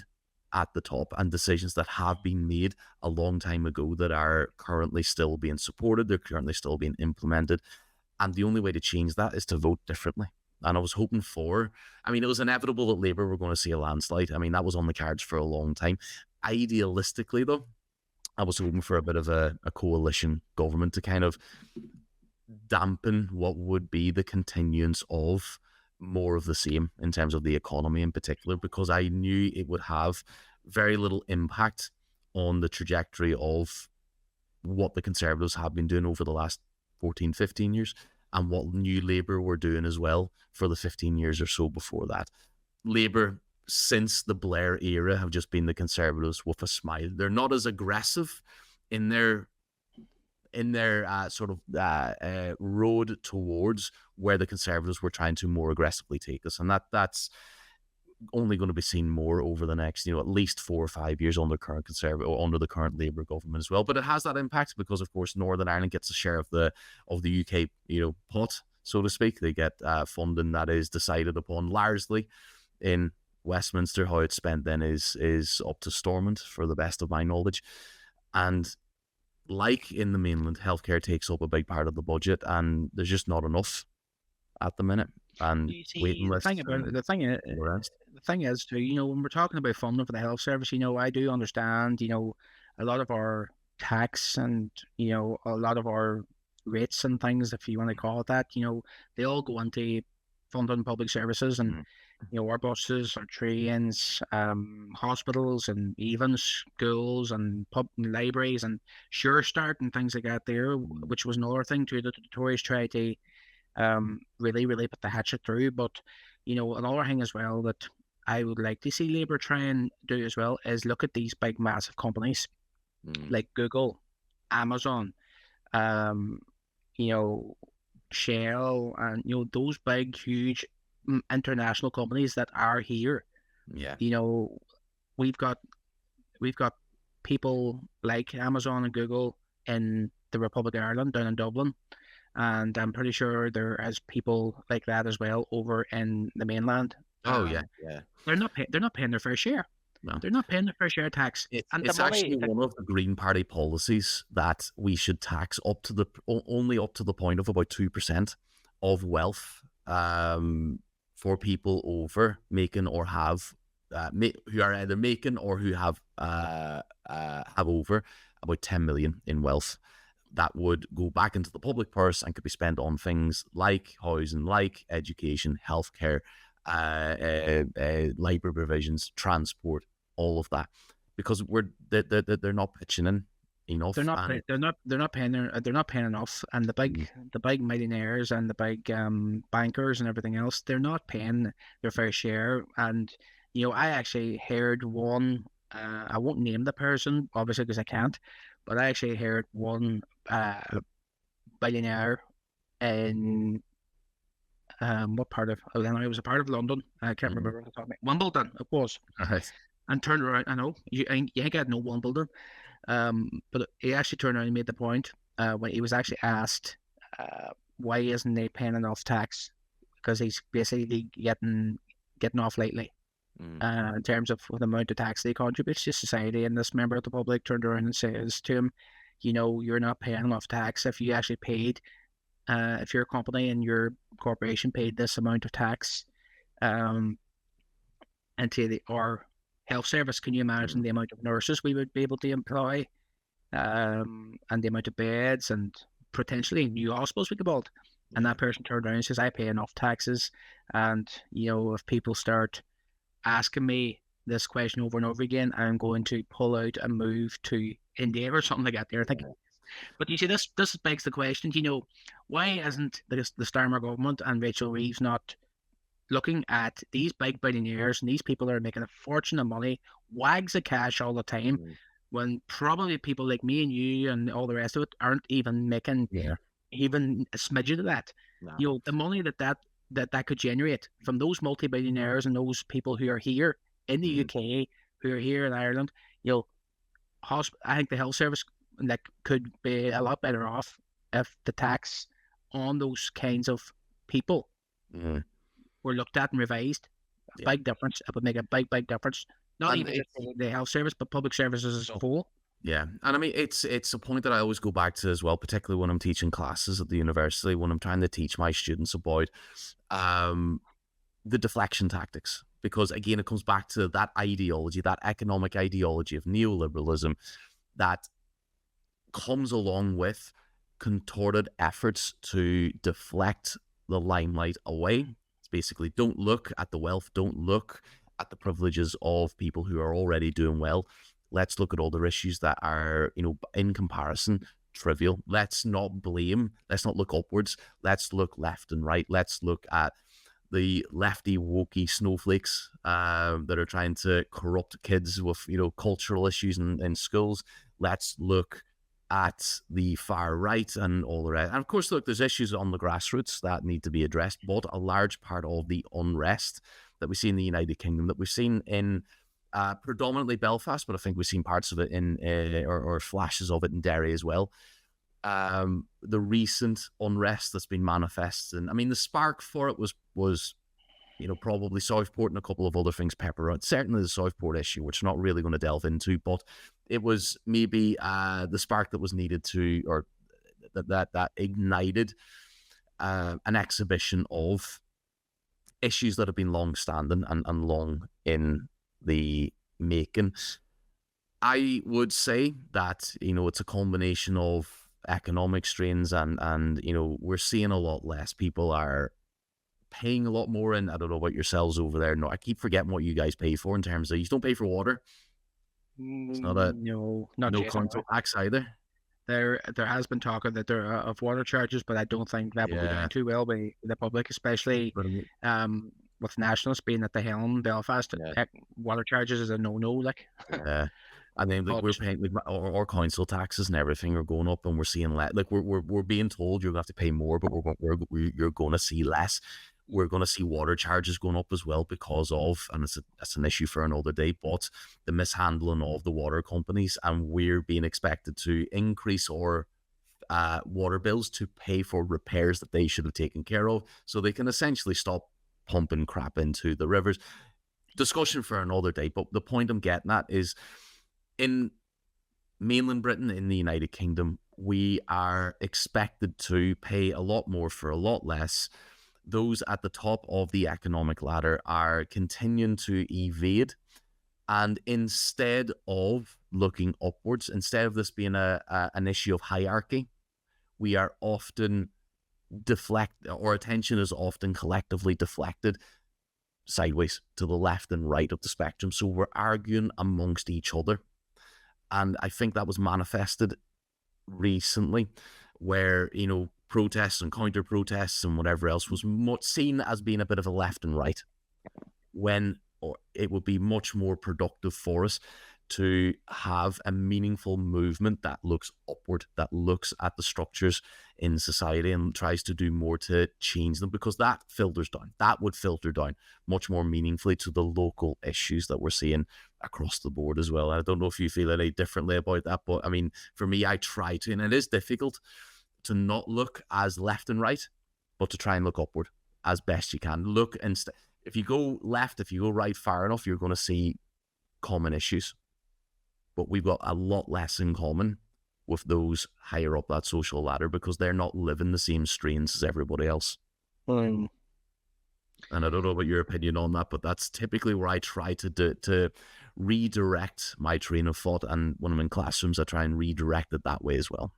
at the top, and decisions that have been made a long time ago that are currently still being supported. They're currently still being implemented. And the only way to change that is to vote differently. And I was hoping it was inevitable that Labour were going to see a landslide. I mean, that was on the cards for a long time. Idealistically, though, I was hoping for a bit of a coalition government to kind of dampen what would be the continuance of more of the same in terms of the economy in particular, because I knew it would have very little impact on the trajectory of what the Conservatives have been doing over the last 14, 15 years, and what New Labour were doing as well for the 15 years or so before that. Labour, since the Blair era, have just been the Conservatives with a smile. They're not as aggressive in their sort of road towards where the Conservatives were trying to more aggressively take us, and that's only going to be seen more over the next, at least 4 or 5 years under current Conservative or under the current Labour government as well. But it has that impact because, of course, Northern Ireland gets a share of the UK, pot, so to speak. They get funding that is decided upon largely in Westminster. How it's spent then is up to Stormont, for the best of my knowledge. And like in the mainland, healthcare takes up a big part of the budget, and there's just not enough at the minute. And waiting lists. The thing is, too, when we're talking about funding for the health service, I do understand, a lot of our tax and, a lot of our rates and things, if you want to call it that, they all go into funding public services. And our buses, our trains, hospitals, and even schools and pub and libraries and Sure Start and things like that there, Mm. which was another thing too that the Tories tried to really put the hatchet through. But another thing as well that I would like to see Labour try and do as well is look at these big massive companies Mm. like Google, Amazon, um, you know, Shell, and those big, huge international companies that are here. Yeah. You know, we've got we've got people like Amazon and Google in the Republic of Ireland down in Dublin, and I'm pretty sure there is people like that as well over in the mainland. Oh yeah, And yeah. they're not paying their fair share. No. They're not paying their fair share tax, It's and the it's money. actually one of the Green Party policies that we should tax up to only up to the point of about 2% of wealth for people over making or have who are either making or who have over about 10 million in wealth. That would go back into the public purse and could be spent on things like housing, like education, healthcare, library provisions, transport, all of that, because they're not pitching in enough. And They're not paying enough, and the big millionaires and the big bankers and everything else, they're not paying their fair share. And I actually heard one. I won't name the person obviously because I can't, but I actually heard one billionaire in what part of Illinois? It was a part of London. I can't Mhm. remember off the top of my Wimbledon. It was, Right. and turned around. I know you ain't got no Wimbledon. But he actually turned around and made the point when he was actually asked why isn't he paying enough tax because he's basically getting off lately Mm. in terms of the amount of tax they contribute to society. And this member of the public turned around and says to him, you're not paying enough tax. If you actually paid, if your company and your corporation paid this amount of tax um, into our health service, can you imagine Mm. the amount of nurses we would be able to employ? And the amount of beds and potentially new hospitals we could build. And Yeah. that person turned around and says, I pay enough taxes. And, if people start asking me this question over and over again, I'm going to pull out and move to India or something like that there. I think. Yeah. But you see, this begs the question, why isn't the Starmer government and Rachel Reeves not looking at these big billionaires and these people that are making a fortune of money, wags of cash all the time, Mm. when probably people like me and you and all the rest of it aren't even making Yeah. even a smidget of that. No. The money that could generate from those multi-billionaires and those people who are here in the Mm. UK, who are here in Ireland, I think the health service could be a lot better off if the tax on those kinds of people Mm. were looked at and revised. A Yeah. big difference. It would make a big difference. Not And even just the health service, but public services as a whole. yeah, and I mean it's a point that I always go back to as well, particularly when I'm teaching classes at the university, when I'm trying to teach my students about um, the deflection tactics. Because again, it comes back to that ideology, that economic ideology of neoliberalism that comes along with contorted efforts to deflect the limelight away. It's basically don't look at the wealth, don't look at the privileges of people who are already doing well. Let's look at other issues that are, in comparison, trivial. Let's not blame, let's not look upwards. Let's look left and right. Let's look at the lefty wokey snowflakes that are trying to corrupt kids with cultural issues in schools. Let's look at the far right and all the rest. And of course, look, there's issues on the grassroots that need to be addressed, but a large part of the unrest that we see in the United Kingdom, that we've seen in predominantly Belfast, but I think we've seen parts of it in or flashes of it in Derry as well. The recent unrest that's been manifested, and I mean, the spark for it was probably Southport and a couple of other things pepper out. Certainly the Southport issue, which we're not really going to delve into, but it was maybe the spark that was needed to, or that ignited an exhibition of issues that have been long standing and long in the making. I would say that it's a combination of economic strains and we're seeing a lot less people are paying a lot more. And I don't know about yourselves over there. No, I keep forgetting what you guys pay for in terms of, you don't pay for water. It's not a No, not no yet. Anyway. council tax either. There has been talk of that there are of water charges, but I don't think that will go Yeah, down too well by the public, especially but I mean, with nationalists being at the helm. Belfast, yeah, water charges is a no-no. Like, yeah. And then like but we're paying like our council taxes and everything are going up, and we're seeing like we're being told you're going to have to pay more, but you're going to see less. We're going to see water charges going up as well because of, and that's an issue for another day, but the mishandling of the water companies, and we're being expected to increase our water bills to pay for repairs that they should have taken care of, so they can essentially stop pumping crap into the rivers. Discussion for another day, but the point I'm getting at is, in mainland Britain, in the United Kingdom, we are expected to pay a lot more for a lot less. Those at the top of the economic ladder are continuing to evade. And instead of looking upwards, instead of this being an issue of hierarchy, we are often our attention is often collectively deflected sideways to the left and right of the spectrum. So we're arguing amongst each other. And I think that was manifested recently, where, protests and counter protests and whatever else was much seen as being a bit of a left and right, when it would be much more productive for us to have a meaningful movement that looks upward, that looks at the structures in society and tries to do more to change them, because that would filter down much more meaningfully to the local issues that we're seeing across the board as well. I don't know if you feel any differently about that, but I mean, for me, I try to, and it is difficult to not look as left and right, but to try and look upward as best you can. Look, if you go left, if you go right far enough, you're going to see common issues. But we've got a lot less in common with those higher up that social ladder, because they're not living the same strains as everybody else. And I don't know about your opinion on that, but that's typically where I try to redirect my train of thought. And when I'm in classrooms, I try and redirect it that way as well.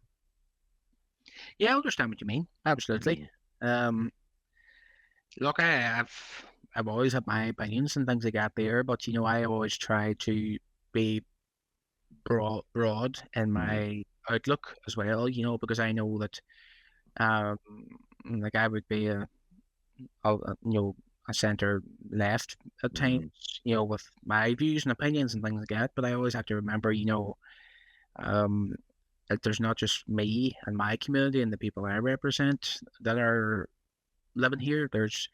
Yeah, I understand what you mean. Absolutely. Look, I've always had my opinions and things like that there, but I always try to be broad in my outlook as well, because I know that like I would be a center left at times, with my views and opinions and things like that, but I always have to remember, that there's not just me and my community and the people I represent that are living here. There's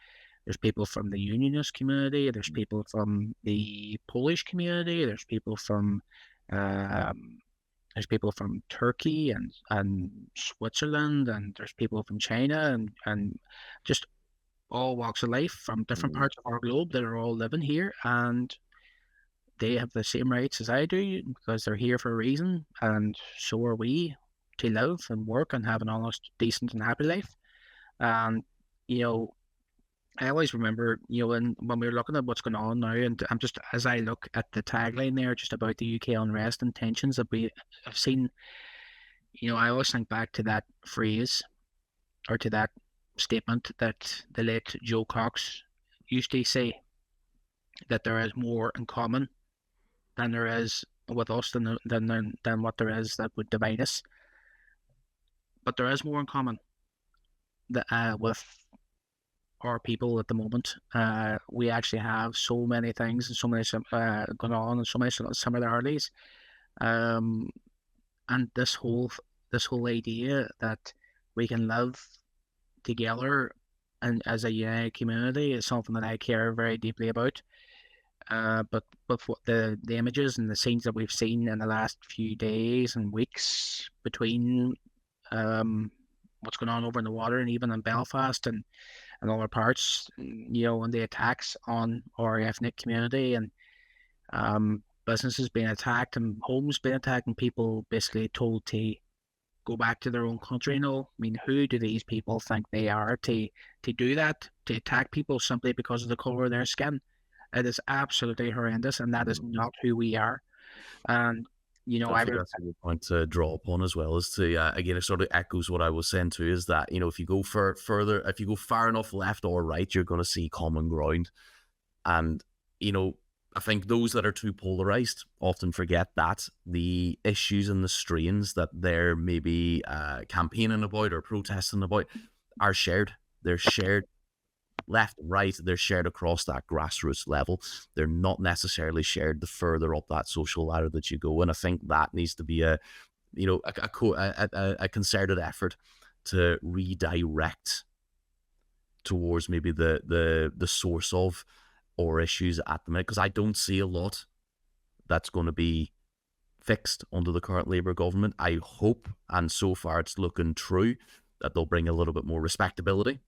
people from the unionist community, there's people from the Polish community, there's people from Turkey and Switzerland, and there's people from China and just all walks of life from different parts of our globe that are all living here, and they have the same rights as I do because they're here for a reason, and so are we, to live and work and have an honest, decent and happy life. And I always remember, when we were looking at what's going on now, and I'm just, as I look at the tagline there, just about the UK unrest and tensions that we have seen, I always think back to that phrase, or to that statement that the late Joe Cox used to say, that there is more in common than there is with us than what there is that would divide us. But there is more in common with our people at the moment. We actually have so many things and so many going on, and so many similarities. And this whole idea that we can live together and as a united community is something that I care very deeply about. But what the images and the scenes that we've seen in the last few days and weeks between what's going on over in the water and even in Belfast and other parts, and the attacks on our ethnic community, and businesses being attacked and homes being attacked and people basically told to go back to their own country. I mean, who do these people think they are to do that, to attack people simply because of the colour of their skin? It is absolutely horrendous, and that is not who we are. And I think that's a good point to draw upon as well. Is to again, it sort of echoes what I was saying too. Is that if you go if you go far enough left or right, you're going to see common ground. And I think those that are too polarized often forget that the issues and the strains that they're maybe campaigning about or protesting about are shared. They're shared left, right, they're shared across that grassroots level. They're not necessarily shared the further up that social ladder that you go. And I think that needs to be a concerted effort to redirect towards maybe the source of or issues at the minute, because I don't see a lot that's going to be fixed under the current Labour government. I hope, and so far it's looking true, that they'll bring a little bit more respectability.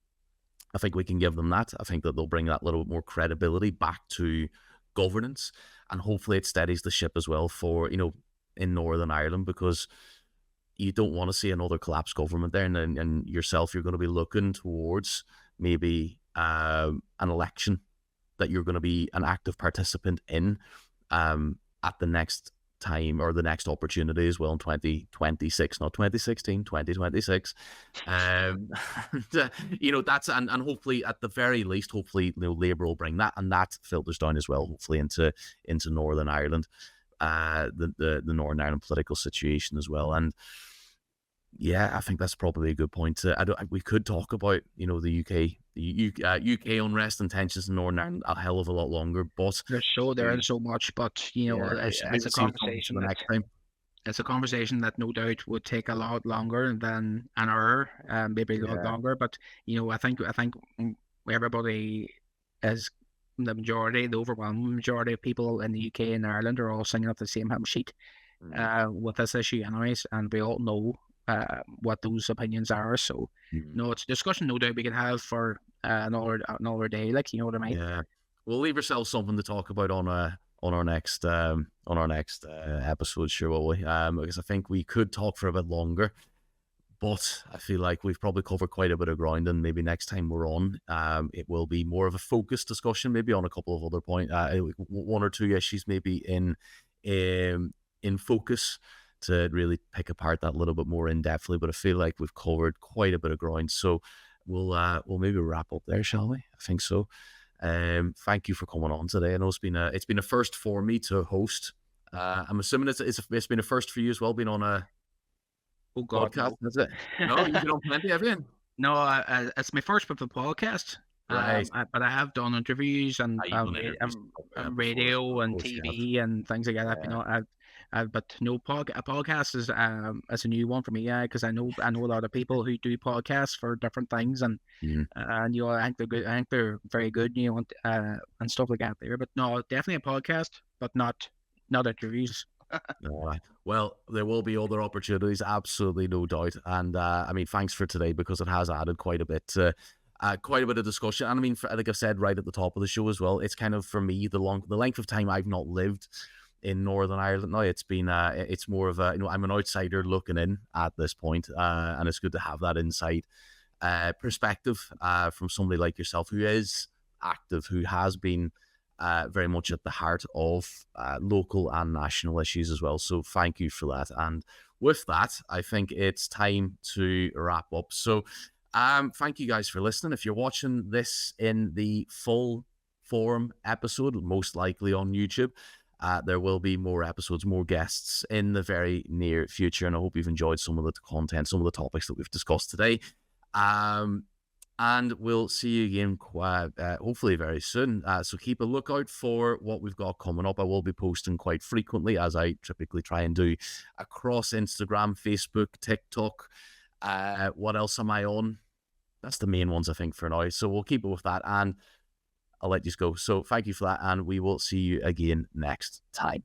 I think we can give them that. I think that they'll bring that little bit more credibility back to governance, and hopefully it steadies the ship as well for, in Northern Ireland, because you don't want to see another collapsed government there, and yourself, you're going to be looking towards maybe an election that you're going to be an active participant in at the next time or the next opportunity as well in 2026, not 2016, 2026. That's and hopefully at the very least, hopefully Labour will bring that, and that filters down as well, hopefully into Northern Ireland, the Northern Ireland political situation as well. And yeah, I think that's probably a good point. We could talk about the UK unrest and tensions in Northern Ireland a hell of a lot longer, but there's so much. But it's a conversation the next time. It's a conversation that no doubt would take a lot longer than an hour, maybe a lot longer. But I think everybody is the overwhelming majority of people in the UK and Ireland are all singing off the same hymn sheet with this issue, anyways, and we all know what those opinions are. So it's a discussion no doubt we can have for another day, like, you know what I mean. Yeah, we'll leave ourselves something to talk about on our next episode, sure will we? Because I think we could talk for a bit longer, but I feel like we've probably covered quite a bit of ground, and maybe next time we're on, it will be more of a focused discussion, maybe on a couple of other points, one or two issues maybe in focus, to really pick apart that a little bit more in depthly. But I feel like we've covered quite a bit of ground, so we'll maybe wrap up there, shall we? I think so. Thank you for coming on today. I know it's been a first for me to host. I'm assuming it's been a first for you as well, being on a podcast. No. Is it? No, you've been on plenty, have you? No, it's my first with the podcast. Right. But I have done interviews and radio and TV and things like that. Yeah. But no a podcast is a new one for me, because I know a lot of people who do podcasts for different things, and I think they're good. I think they're very good, and stuff like that there. But no, definitely a podcast, but not interviews. Well, there will be other opportunities, absolutely no doubt. And I mean, thanks for today, because it has added quite a bit of discussion. And I mean, like I said right at the top of the show as well, it's kind of, for me, the length of time I've not lived in Northern Ireland now, it's been it's more of a, I'm an outsider looking in at this point, and it's good to have that inside perspective from somebody like yourself, who is active, who has been very much at the heart of local and national issues as well. So thank you for that. And with that, I think it's time to wrap up. So thank you guys for listening. If you're watching this in the full form episode, most likely on YouTube, there will be more episodes, more guests in the very near future, and I hope you've enjoyed some of the content, some of the topics that we've discussed today. And we'll see you again hopefully very soon. So keep a lookout for what we've got coming up. I will be posting quite frequently, as I typically try and do, across Instagram, Facebook, TikTok. What else am I on? That's the main ones, I think, for now. So we'll keep it with that, and I'll let you go. So thank you for that, and we will see you again next time.